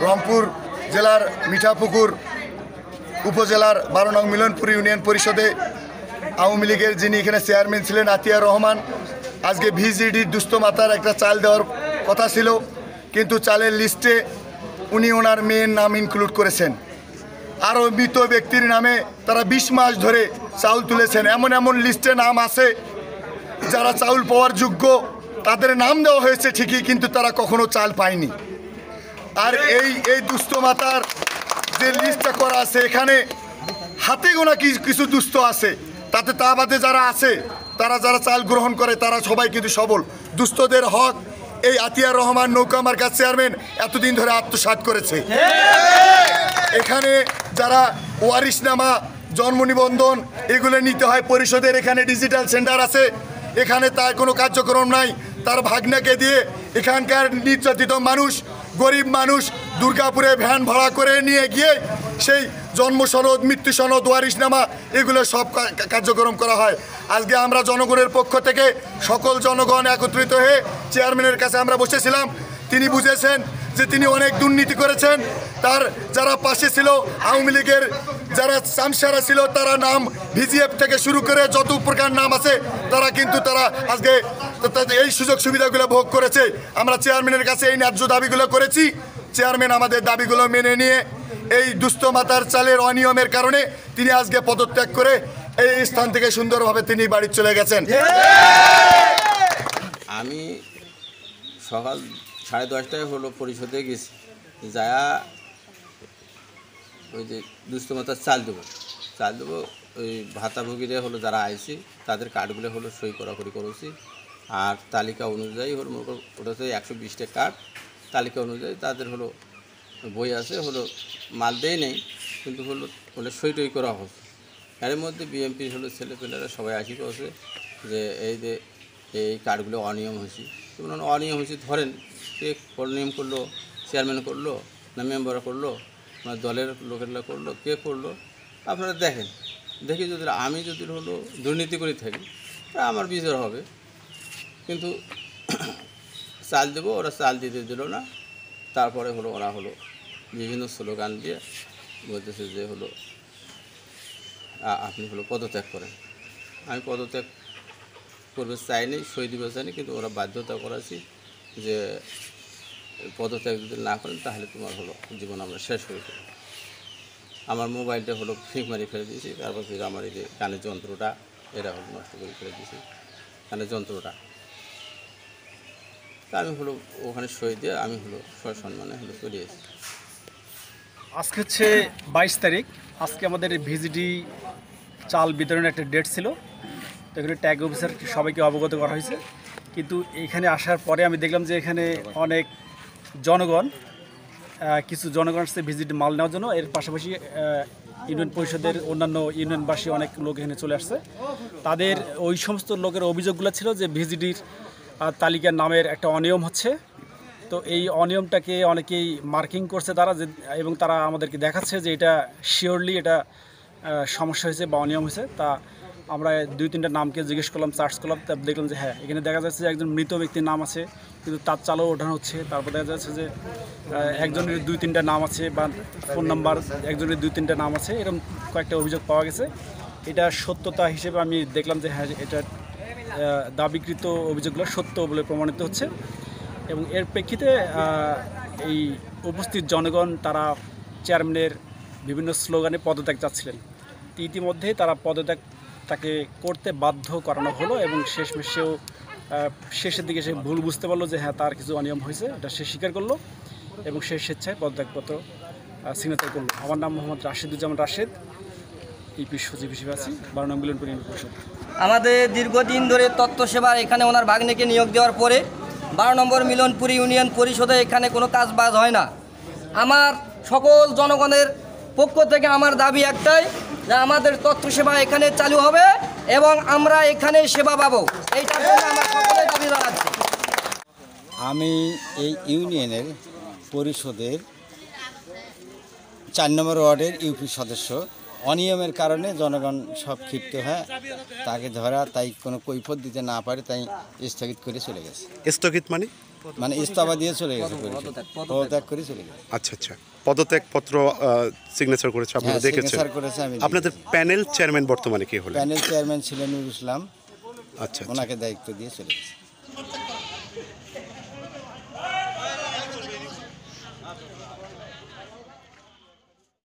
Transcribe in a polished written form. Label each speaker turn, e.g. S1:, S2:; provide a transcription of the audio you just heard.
S1: রংপুর জেলার মিঠাপুকুর উপজেলার 12 নং মিলনপুর ইউনিয়ন পরিষদে আওয়ামী লীগের যিনি এখানে চেয়ারম্যান ছিলেন আতিয়ার রহমান, আজকে ভিজিডির দুস্থ মাতার একটা চাল দেওয়ার কথা ছিল, কিন্তু চালের লিস্টে উনি ওনার মেয়ের নাম ইনক্লুড করেছেন। আরও মৃত ব্যক্তির নামে তারা 20 মাস ধরে চাউল তুলেছেন। এমন এমন লিস্টে নাম আছে যারা চাউল পাওয়ার যোগ্য, তাদের নাম দেওয়া হয়েছে ঠিকই, কিন্তু তারা কখনো চাল পায়নি। আর এই দুস্থ মাতার যে লিস্টটা করা আছে, এখানে হাতে গোনা কিছু দুস্থ আছে, তাতে তা বাদে যারা আছে, তারা যারা চাল গ্রহণ করে তারা সবাই কিন্তু সবল। দুস্থদের হক এই আতিয়ার রহমান নৌকা মার্কার চেয়ারম্যান এতদিন ধরে আত্মসাৎ করেছে। এখানে যারা ওয়ারিশনামা, জন্ম নিবন্ধন এগুলো নিতে হয় পরিষদের, এখানে ডিজিটাল সেন্টার আছে, এখানে তার কোনো কার্যক্রম নাই। তার ভাগ্নাকে দিয়ে এখানকার নির্যাতিত মানুষ, গরিব মানুষ দুর্গাপুরে ভ্যান ভাড়া করে নিয়ে গিয়ে সেই জন্ম সনদ, মৃত্যু সনদ, ওয়ারিশনামা এগুলো সব কার্যক্রম করা হয়। আজকে আমরা জনগণের পক্ষ থেকে সকল জনগণ একত্রিত হয়ে চেয়ারম্যানের কাছে আমরা বসেছিলাম। তিনি বুঝেছেন যে তিনি অনেক দুর্নীতি করেছেন। তার যারা পাশে ছিল আওয়ামী লীগের যারা চামচারা ছিল, তারা নাম ভিজিএফ থেকে শুরু করে যত প্রকার নাম আছে তারা কিন্তু তারা আজকে এই সুযোগ সুবিধাগুলো ভোগ করেছে। আমরা চেয়ারম্যানের কাছে এই ন্যায্য দাবিগুলো করেছি। চেয়ারম্যান আমাদের দাবিগুলো মেনে নিয়ে এই দুস্থ মাতার চালের অনিয়মের কারণে তিনি আজকে পদত্যাগ করে এই স্থান থেকে সুন্দরভাবে তিনি বাড়ি চলে গেছেন।
S2: আমি সকাল 10:30টায় হলো পরিষদে গেছি, যা ওই যে দুস্থ মাতার চাল দেবো ওই ভাতাভোগীরা হলো যারা আইছি তাদের কার্ডগুলো হলো সই করাকরি করেছি। আর তালিকা অনুযায়ী হলো ওটা হচ্ছে 120টা কার্ড, তালিকা অনুযায়ী তাদের হলো বই আছে, হলো মাল দেয় নেই, কিন্তু হলো সই টই করা হচ্ছে। এর মধ্যে বিএমপির হলো ছেলেপেলেরা সবাই আসি করছে যে এই যে এই কার্ডগুলো অনিয়ম হয়েছে। যেমন অনিয়ম হয়েছে ধরেন কে অনিয়ম করলো, চেয়ারম্যান করলো না মেম্বার করলো না দলের লোকেরা করলো, কে করলো আপনারা দেখেন। দেখি আমি যদি হলো দুর্নীতি করে থাকি আমার বিচার হবে, কিন্তু চাল দেবো, ওরা চাল দিতে দিল না। তারপরে হলো ওরা হলো বিভিন্ন স্লোগান দিয়ে বলতেছে যে হলো আপনি হলো পদত্যাগ করেন। আমি পদত্যাগ করবে চাইনি, সই দিবে চাইনি, কিন্তু ওরা বাধ্যতা করাছি যে পদত্যাগ যদি না করেন তাহলে তোমার হলো জীবন আমরা শেষ হয়ে যাবে। আমার মোবাইলটা হলো ফিক মারি ফেলে দিয়েছি, তারপর ফির আমার এই যে কানের যন্ত্রটা এরা হলো নষ্ট করে ফেলে দিয়েছি, কানের যন্ত্রটা। তা আমি হলো ওখানে সই দিয়ে আমি হলো সসম্মানে হলো চলে এসেছি।
S3: আজকে হচ্ছে 22 তারিখ। আজকে আমাদের ভিজিডি চাল বিতরণের একটা ডেট ছিল, তো এখানে ট্যাগ অফিসার সবাইকে অবগত করা হয়েছে। কিন্তু এখানে আসার পরে আমি দেখলাম যে এখানে অনেক জনগণ, কিছু জনগণ আসছে ভিজিট মাল নেওয়ার জন্য। এর পাশাপাশি ইউনিয়ন পরিষদের অন্যান্য ইউনিয়নবাসী অনেক লোক এখানে চলে আসছে। তাদের ওই সমস্ত লোকের অভিযোগগুলো ছিল যে ভিজিডির তালিকার নামের একটা অনিয়ম হচ্ছে। তো এই অনিয়মটাকে অনেকেই মার্কিং করছে তারা, যে এবং তারা আমাদেরকে দেখাচ্ছে যে এটা শিওরলি এটা সমস্যা হয়েছে বা অনিয়ম হয়েছে। তা আমরা 2-3টা নামকে জিজ্ঞেস করলাম, সার্চ করলাম, তা দেখলাম যে হ্যাঁ এখানে দেখা যাচ্ছে যে একজন মৃত ব্যক্তির নাম আছে, কিন্তু তার চালও ওঠানো হচ্ছে। তারপর দেখা যাচ্ছে যে একজনের 2-3টা নাম আছে বা ফোন নাম্বার একজনের 2-3টা নাম আছে, এরকম কয়েকটা অভিযোগ পাওয়া গেছে। এটা সত্যতা হিসেবে আমি দেখলাম যে হ্যাঁ এটা দাবিকৃত অভিযোগগুলো সত্য বলে প্রমাণিত হচ্ছে। এবং এর প্রেক্ষিতে এই উপস্থিত জনগণ তারা চেয়ারম্যানের বিভিন্ন স্লোগানে পদত্যাগ চাচ্ছিলেন। ইতিমধ্যে তারা পদত্যাগ তাকে করতে বাধ্য করানো হলো এবং শেষমেশেও শেষের দিকে সে ভুল বুঝতে পারলো যে হ্যাঁ তার কিছু অনিয়ম হয়েছে, এটা সে স্বীকার করলো এবং সে স্বেচ্ছায় পদত্যাগপত্র সিগনেচার করলো। আমার নাম মোহাম্মদ রাশেদুজ্জামান রাশেদ, ইপি সচিব হিসেবে আছি 12 নং মিলনপুর ইউনিয়ন পরিষদ।
S4: আমাদের দীর্ঘদিন ধরে তত্ত্ব সেবার এখানে ওনার ভাগ্নেকে নিয়োগ দেওয়ার পরে 12 নম্বর মিলনপুর ইউনিয়ন পরিষদে এখানে কোনো কাজ বাজ হয় না। আমার সকল জনগণের পক্ষ থেকে আমার দাবি একটাই যে আমাদের তত্ত্ব সেবা এখানে চালু হবে এবং আমরা এখানে সেবা পাবো, এইটার জন্য আমার সকলের দাবি জানাচ্ছি।
S5: আমি এই ইউনিয়নের পরিষদের 4 নম্বর ওয়ার্ডের ইউপি সদস্য। অনিয়মের কারণে জনগণ সব ক্ষিপ্ত হয়, তাকে ধরা তাই কোনো কৈফিয়ত দিতে না পারে তাই স্থগিত করে চলে গেছে।
S6: স্থগিত মানে
S5: মানে ইস্তফা দিয়ে চলে গেছে পরিষদ। পদত্যাগ করে চলে গেছে।
S6: আচ্ছা আচ্ছা, পদত্যাগপত্র সিগনেচার করেছে, আপনারা
S5: হ্যাঁ,
S6: দেখেছেন।
S5: signature করেছে, আমি
S6: আপনাদের প্যানেল চেয়ারম্যান বর্তমানে কে হলেন?
S5: প্যানেল চেয়ারম্যান ছিলেন নুরুল ইসলাম,
S6: আচ্ছা আচ্ছা।
S5: ওনাকে দায়িত্ব দিয়ে চলে গেছে।